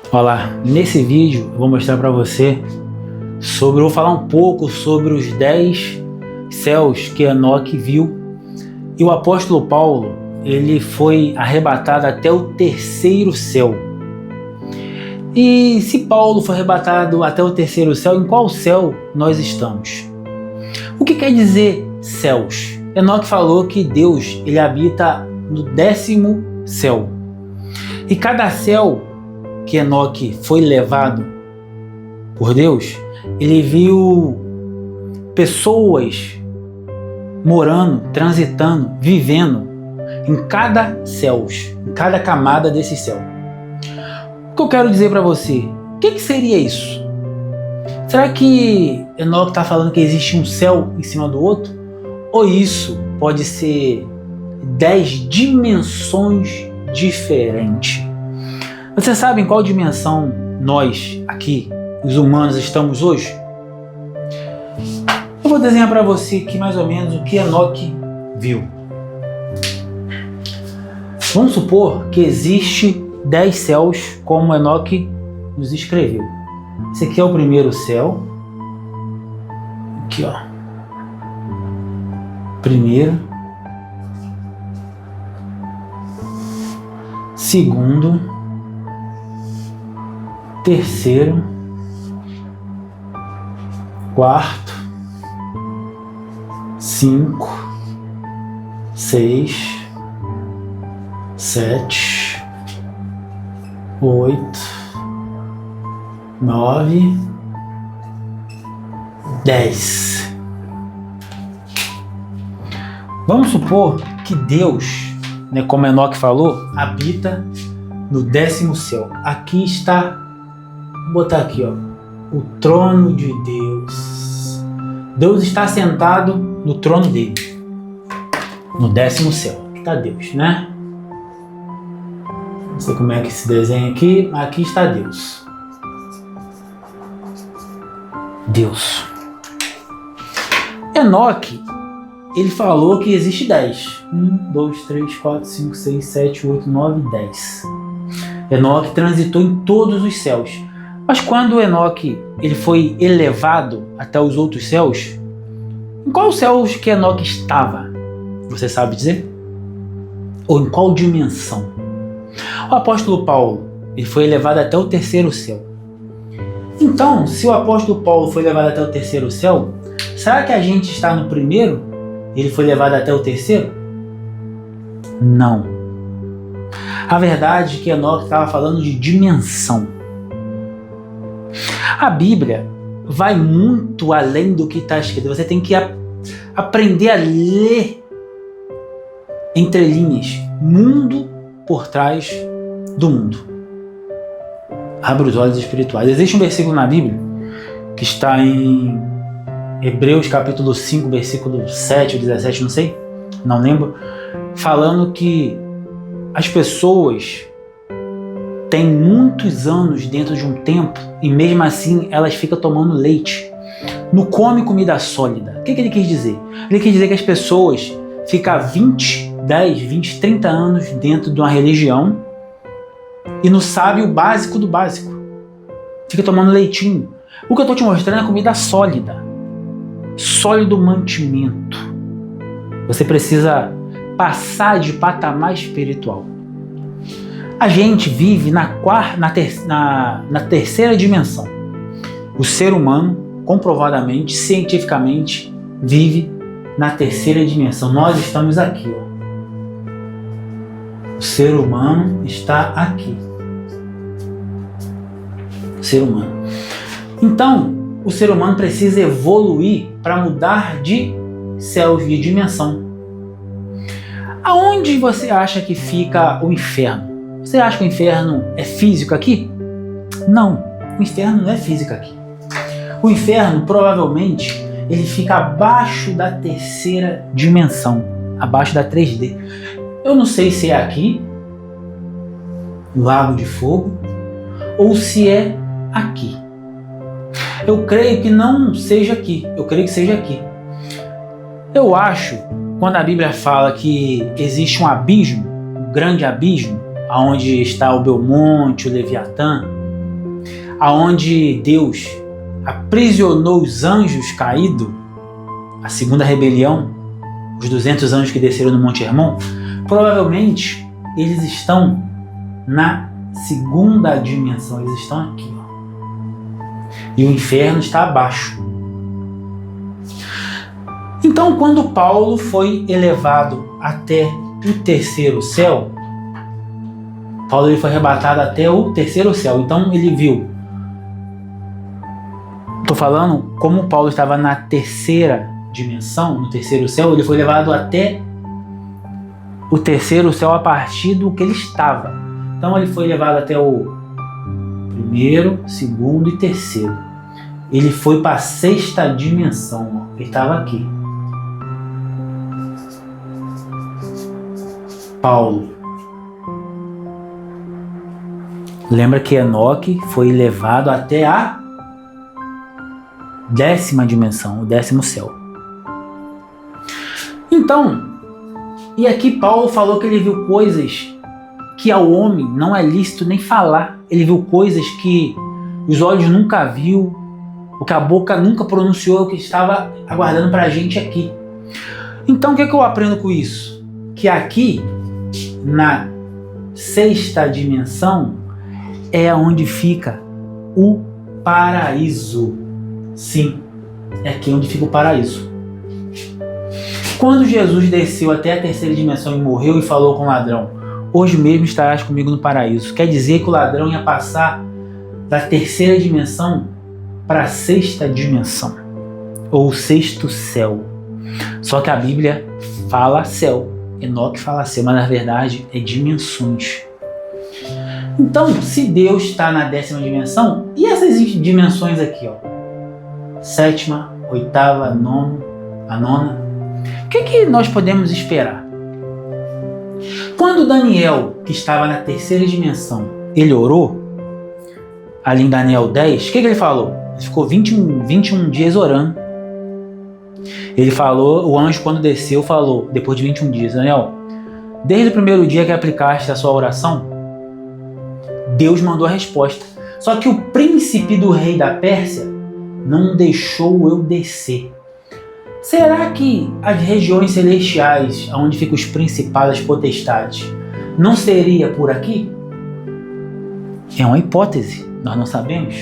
Olá, nesse vídeo eu vou mostrar para você vou falar um pouco sobre os 10 céus que Enoque viu. E o apóstolo Paulo, ele foi arrebatado até o terceiro céu. E se Paulo foi arrebatado até o terceiro céu, em qual céu nós estamos? O que quer dizer céus? Enoque falou que Deus, ele habita no 10º céu. E cada céu que Enoque foi levado por Deus, ele viu pessoas morando, transitando, vivendo em cada céu, em cada camada desse céu. O que eu quero dizer para você? O que seria isso? Será que Enoque está falando que existe um céu em cima do outro? Ou isso pode ser 10 dimensões diferentes? Você sabe em qual dimensão nós, aqui, os humanos, estamos hoje? Eu vou desenhar para você aqui mais ou menos o que Enoque viu. Vamos supor que existe 10 céus, como Enoque nos escreveu. Esse aqui é o primeiro céu. Aqui, ó. Primeiro. Segundo. Terceiro, quarto, 5, 6, 7, 8, 9, 10. Vamos supor que Deus, como Enoque falou, habita no 10º céu. Aqui está. Vou botar aqui, ó, o trono de Deus. Deus está sentado no trono dele, no 10º céu. Aqui está Deus, né? Não sei como é que se desenha aqui, mas aqui está Deus. Deus. Enoque, ele falou que existe 10. 1, 2, 3, 4, 5, 6, 7, 8, 9, 10. Enoque transitou em todos os céus. Mas quando Enoque ele foi elevado até os outros céus, em qual céus que Enoque estava? Você sabe dizer? Ou em qual dimensão? O apóstolo Paulo ele foi elevado até o terceiro céu. Então, se o apóstolo Paulo foi levado até o terceiro céu, será que a gente está no primeiro? Ele foi levado até o terceiro? Não. A verdade é que Enoque estava falando de dimensão. A Bíblia vai muito além do que está escrito. Você tem que aprender a ler entre linhas, mundo por trás do mundo. Abra os olhos espirituais. Existe um versículo na Bíblia que está em Hebreus capítulo 5, versículo 7 ou 17, não sei, não lembro, falando que as pessoas têm muitos anos dentro de um templo e mesmo assim elas ficam tomando leite. Não come comida sólida. O que ele quis dizer? Ele quis dizer que as pessoas ficam 10, 20, 30 anos dentro de uma religião e não sabe o básico do básico. Fica tomando leitinho. O que eu estou te mostrando é comida sólida. Sólido mantimento. Você precisa passar de patamar espiritual. A gente vive na terceira dimensão. O ser humano, comprovadamente, cientificamente, vive na terceira dimensão. Nós estamos aqui, ó. O ser humano está aqui. O ser humano. Então, o ser humano precisa evoluir para mudar de céus, de dimensão. Aonde você acha que fica o inferno? Você acha que o inferno é físico aqui? Não, o inferno não é físico aqui. O inferno, provavelmente, ele fica abaixo da terceira dimensão, abaixo da 3D. Eu não sei se é aqui, no Lago de Fogo, ou se é aqui. Eu creio que não seja aqui, eu creio que seja aqui. Eu acho, quando a Bíblia fala que existe um abismo, um grande abismo, onde está o Belmonte, o Leviatã, aonde Deus aprisionou os anjos caídos, a segunda rebelião, os 200 anjos que desceram no Monte Hermon, provavelmente eles estão na segunda dimensão, eles estão aqui, ó. E o inferno está abaixo. Então, quando Paulo foi elevado até o terceiro céu, Paulo ele foi arrebatado até o terceiro céu. Então ele viu. Estou falando como Paulo estava na terceira dimensão, no terceiro céu, ele foi levado até o terceiro céu a partir do que ele estava. Então ele foi levado até o primeiro, segundo e terceiro. Ele foi para a sexta dimensão. Ó. Ele estava aqui. Paulo. Lembra que Enoque foi levado até a 10ª dimensão, o 10º céu. Então, e aqui Paulo falou que ele viu coisas que ao homem não é lícito nem falar. Ele viu coisas que os olhos nunca viu, o que a boca nunca pronunciou, o que estava aguardando para a gente aqui. Então, o que eu aprendo com isso? Que aqui, na sexta dimensão, é onde fica o paraíso. Sim, é aqui onde fica o paraíso. Quando Jesus desceu até a terceira dimensão e morreu e falou com o ladrão, hoje mesmo estarás comigo no paraíso. Quer dizer que o ladrão ia passar da terceira dimensão para a sexta dimensão, ou o sexto céu. Só que a Bíblia fala céu, Enoque fala céu, mas na verdade é dimensões. Então, se Deus está na 10ª dimensão, e essas dimensões aqui, ó, 7ª, 8ª, a nona, o que nós podemos esperar? Quando Daniel, que estava na terceira dimensão, ele orou, ali em Daniel 10, o que ele falou? Ele ficou 21 dias orando. Ele falou, o anjo quando desceu falou, depois de 21 dias, Daniel, desde o primeiro dia que aplicaste a sua oração, Deus mandou a resposta. Só que o príncipe do rei da Pérsia não deixou eu descer. Será que as regiões celestiais, onde ficam os principados, as potestades, não seria por aqui? É uma hipótese, nós não sabemos.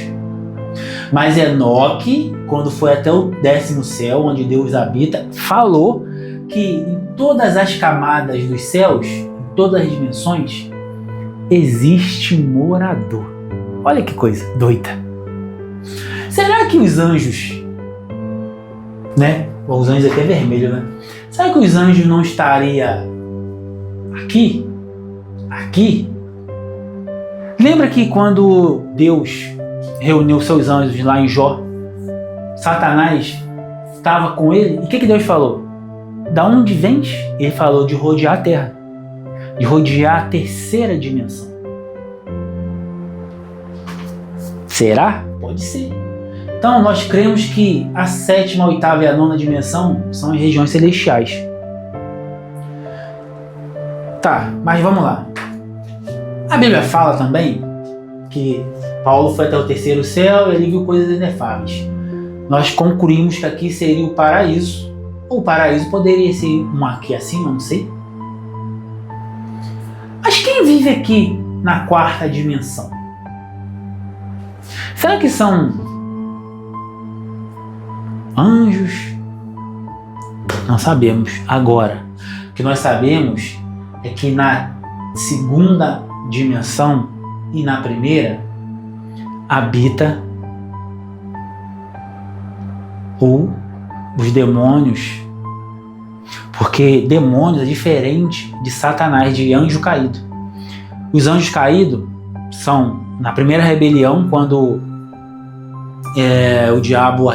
Mas Enoque, quando foi até o 10º céu, onde Deus habita, falou que em todas as camadas dos céus, em todas as dimensões, existe morador. Olha que coisa doida. Será que os anjos, né? Os anjos aqui é vermelho, né? Será que os anjos não estariam aqui? Aqui? Lembra que quando Deus reuniu seus anjos lá em Jó, Satanás estava com ele? E o que Deus falou? Da onde vens? Ele falou de rodear a terra, de rodear a terceira dimensão. Será? Pode ser. Então nós cremos que a 7ª, a 8ª e a 9ª dimensão são as regiões celestiais. Tá, mas vamos lá. A Bíblia fala também que Paulo foi até o terceiro céu e ele viu coisas inefáveis. Nós concluímos que aqui seria o paraíso. Ou o paraíso poderia ser um aqui acima, não sei. Mas quem vive aqui na 4ª dimensão? Será que são anjos? Não sabemos. Agora, o que nós sabemos é que na segunda dimensão e na primeira habita os demônios, porque demônios é diferente de Satanás, de anjo caído. Os anjos caídos são na primeira rebelião, quando o diabo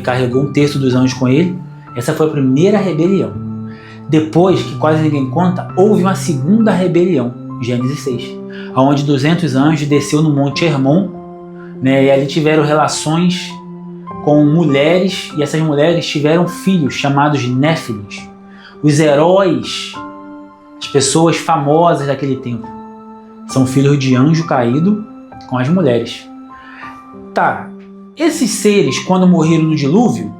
carregou um terço dos anjos com ele. Essa foi a primeira rebelião. Depois, que quase ninguém conta, houve uma segunda rebelião, Gênesis 6, onde 200 anjos desceu no Monte Hermon, né, e ali tiveram relações com mulheres, e essas mulheres tiveram filhos chamados Néfilins, os heróis, as pessoas famosas daquele tempo, são filhos de anjo caído com as mulheres. tá, esses seres, quando morreram no dilúvio,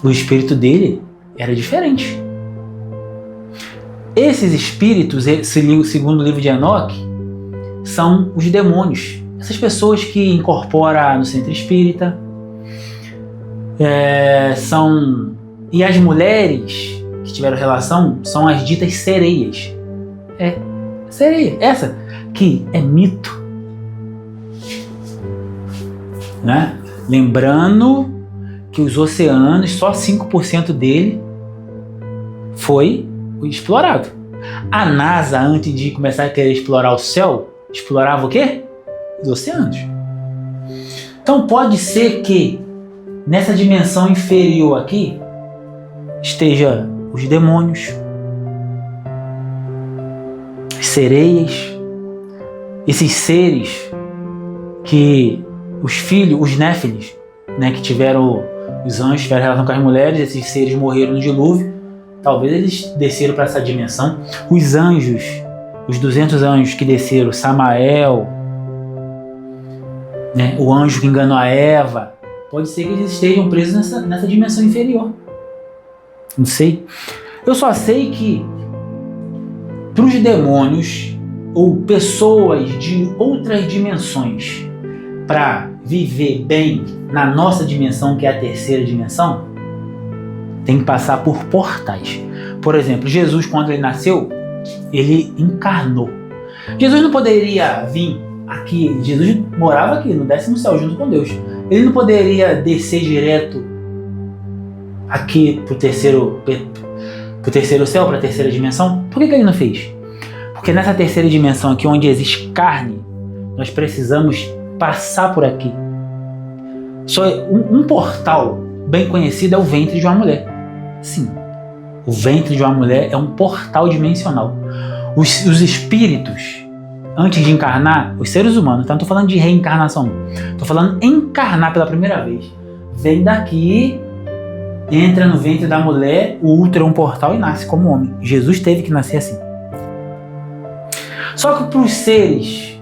o espírito dele era diferente. Esses espíritos, segundo o livro de Enoque, são os demônios. Essas pessoas que incorporam no centro espírita, e as mulheres que tiveram relação são as ditas sereias. Sereia, essa que é mito, né? Lembrando que os oceanos, só 5% dele foi explorado. A NASA, antes de começar a querer explorar o céu, explorava o quê? Os oceanos. Então pode ser que nessa dimensão inferior aqui esteja os demônios, as sereias, esses seres que os filhos, os néfilis, né, que tiveram, os anjos tiveram relação com as mulheres, esses seres morreram no dilúvio, talvez eles desceram para essa dimensão. Os anjos, os 200 anjos que desceram, Samael, né, o anjo que enganou a Eva, pode ser que eles estejam presos nessa dimensão inferior. Não sei. Eu só sei que para os demônios ou pessoas de outras dimensões, para viver bem na nossa dimensão, que é a terceira dimensão, tem que passar por portais. Por exemplo, Jesus, quando ele nasceu, ele encarnou. Jesus não poderia vir aqui, Jesus morava aqui no 10º céu junto com Deus. Ele não poderia descer direto aqui pro terceiro céu, para a terceira dimensão? Por que ele não fez? Porque nessa terceira dimensão aqui, onde existe carne, nós precisamos passar por aqui. Só um portal bem conhecido é o ventre de uma mulher. Sim, o ventre de uma mulher é um portal dimensional. Os espíritos, antes de encarnar, os seres humanos, tá? Não estou falando de reencarnação, estou falando encarnar pela primeira vez. Vem daqui, entra no ventre da mulher, o útero é um portal e nasce como homem. Jesus teve que nascer assim. Só que para os seres,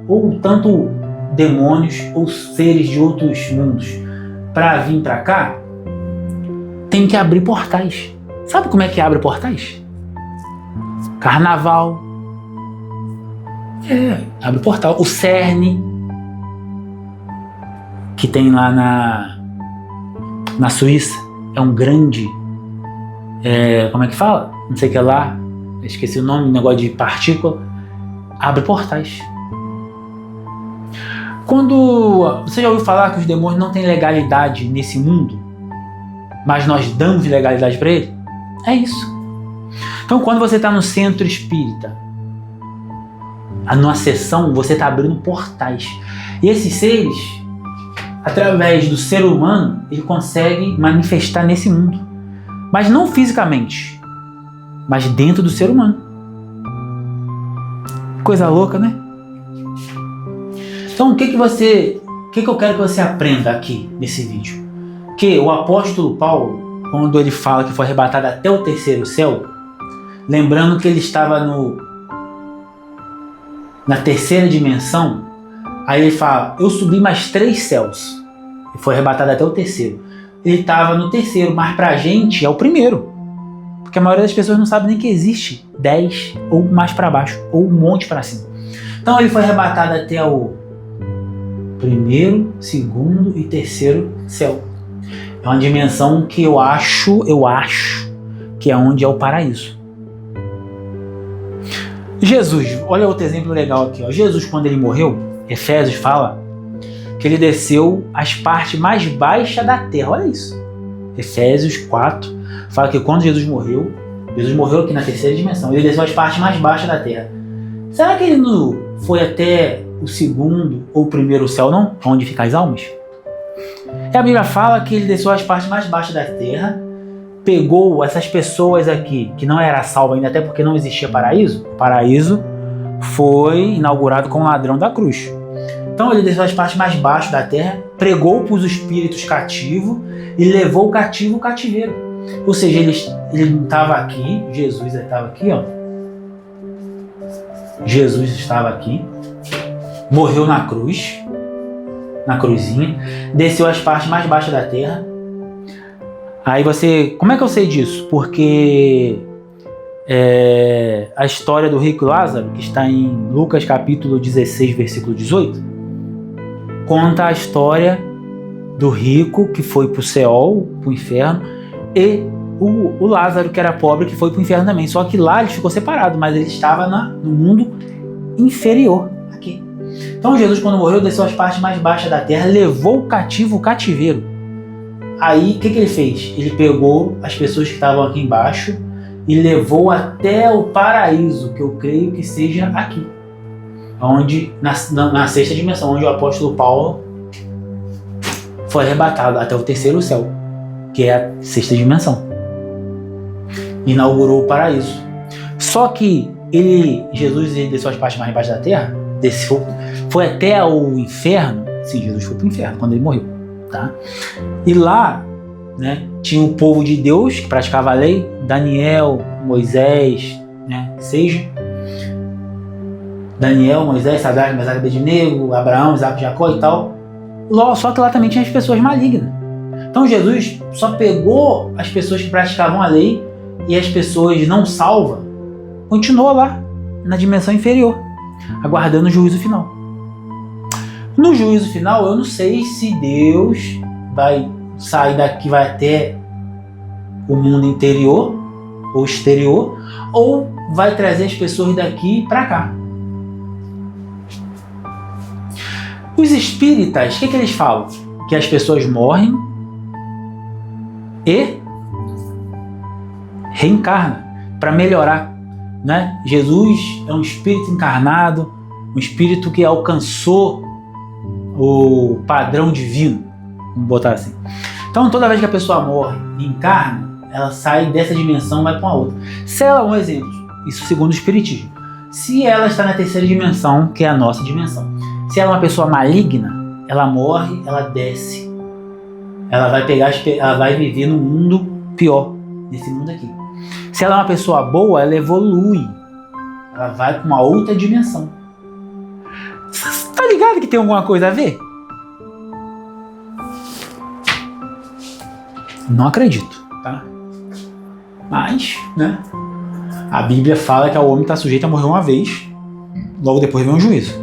ou tanto demônios ou seres de outros mundos, para vir para cá, tem que abrir portais. Sabe como é que abre portais? Carnaval. Abre portal. O CERN, que tem lá na Suíça, é um grande... como é que fala? Não sei o que é lá. Esqueci o nome, negócio de partícula. Abre portais. Quando você já ouviu falar que os demônios não têm legalidade nesse mundo, mas nós damos legalidade para ele? É isso. Então, quando você está no centro espírita, numa sessão, você está abrindo portais. E esses seres, através do ser humano, ele consegue manifestar nesse mundo. Mas não fisicamente, mas dentro do ser humano. Coisa louca, né? Então, o que eu quero que você aprenda aqui nesse vídeo? Que o apóstolo Paulo, quando ele fala que foi arrebatado até o terceiro céu, lembrando que ele estava na terceira dimensão, aí ele fala, eu subi mais 3 céus, e foi arrebatado até o terceiro. Ele estava no terceiro, mas pra gente é o primeiro, porque a maioria das pessoas não sabe nem que existe 10 ou mais para baixo, ou um monte para cima. Então ele foi arrebatado até o primeiro, segundo e terceiro céu. É uma dimensão que eu acho que é onde é o paraíso. Jesus, olha outro exemplo legal aqui, ó. Jesus, quando ele morreu, Efésios fala que ele desceu às partes mais baixas da terra. Olha isso. Efésios 4 fala que quando Jesus morreu aqui na terceira dimensão, ele desceu às partes mais baixas da terra. Será que ele não foi até o segundo ou o primeiro céu, não? Onde ficam as almas? E a Bíblia fala que ele desceu às partes mais baixas da terra, pegou essas pessoas aqui, que não era salvo ainda, até porque não existia paraíso. O paraíso foi inaugurado com o ladrão da cruz. Então ele desceu às partes mais baixas da terra, pregou para os espíritos cativos e levou o cativo ao cativeiro. Ou seja, ele estava aqui, Jesus estava aqui, ó. Jesus estava aqui, morreu na cruz, na cruzinha, desceu às partes mais baixas da terra. Aí você... Como é que eu sei disso? Porque a história do rico Lázaro, que está em Lucas capítulo 16, versículo 18, conta a história do rico que foi para o Seol, para o inferno, e o Lázaro, que era pobre, que foi para o inferno também. Só que lá ele ficou separado, mas ele estava no mundo inferior aqui. Então Jesus, quando morreu, desceu às partes mais baixas da terra, levou o cativo o cativeiro. Aí o que ele fez? Ele pegou as pessoas que estavam aqui embaixo e levou até o paraíso, que eu creio que seja aqui, onde na sexta dimensão, onde o apóstolo Paulo foi arrebatado até o terceiro céu, que é a sexta dimensão. Inaugurou o paraíso. Só que Jesus desceu às partes mais baixas da terra, foi até o inferno. Sim, Jesus foi para o inferno quando ele morreu, tá? E lá, né, tinha o povo de Deus que praticava a lei, Daniel, Moisés, né, Daniel, Moisés, Sadraque, Mesaque, Abednego, Abraão, Isaac, Jacó e tal. Só que lá também tinha as pessoas malignas. Então Jesus só pegou as pessoas que praticavam a lei e as pessoas não salvas, continuou lá na dimensão inferior, aguardando o juízo final. No juízo final, eu não sei se Deus vai sair daqui, vai até o mundo interior ou exterior, ou vai trazer as pessoas daqui para cá. Os espíritas, o que eles falam? Que as pessoas morrem e reencarnam para melhorar, né? Jesus é um espírito encarnado, um espírito que alcançou o padrão divino, vamos botar assim. Então, toda vez que a pessoa morre e encarna, ela sai dessa dimensão e vai para uma outra. Se ela, um exemplo, isso segundo o espiritismo, se ela está na terceira dimensão, que é a nossa dimensão, se ela é uma pessoa maligna, ela morre, ela desce, ela vai viver no mundo pior, nesse mundo aqui. Se ela é uma pessoa boa, ela evolui, ela vai para uma outra dimensão. Tá ligado que tem alguma coisa a ver? Não acredito, tá? Mas, né? A Bíblia fala que o homem está sujeito a morrer uma vez, logo depois vem um juízo.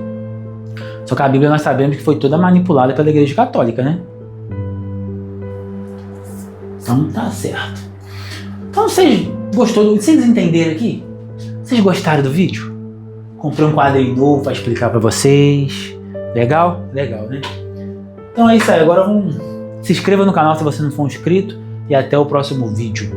Só que a Bíblia nós sabemos que foi toda manipulada pela Igreja Católica, né? Então tá certo. Então vocês entenderam aqui? Vocês gostaram do vídeo? Comprei um quadrinho novo para explicar para vocês. Legal? Legal, né? Então é isso aí. Agora se inscreva no canal se você não for inscrito. E até o próximo vídeo.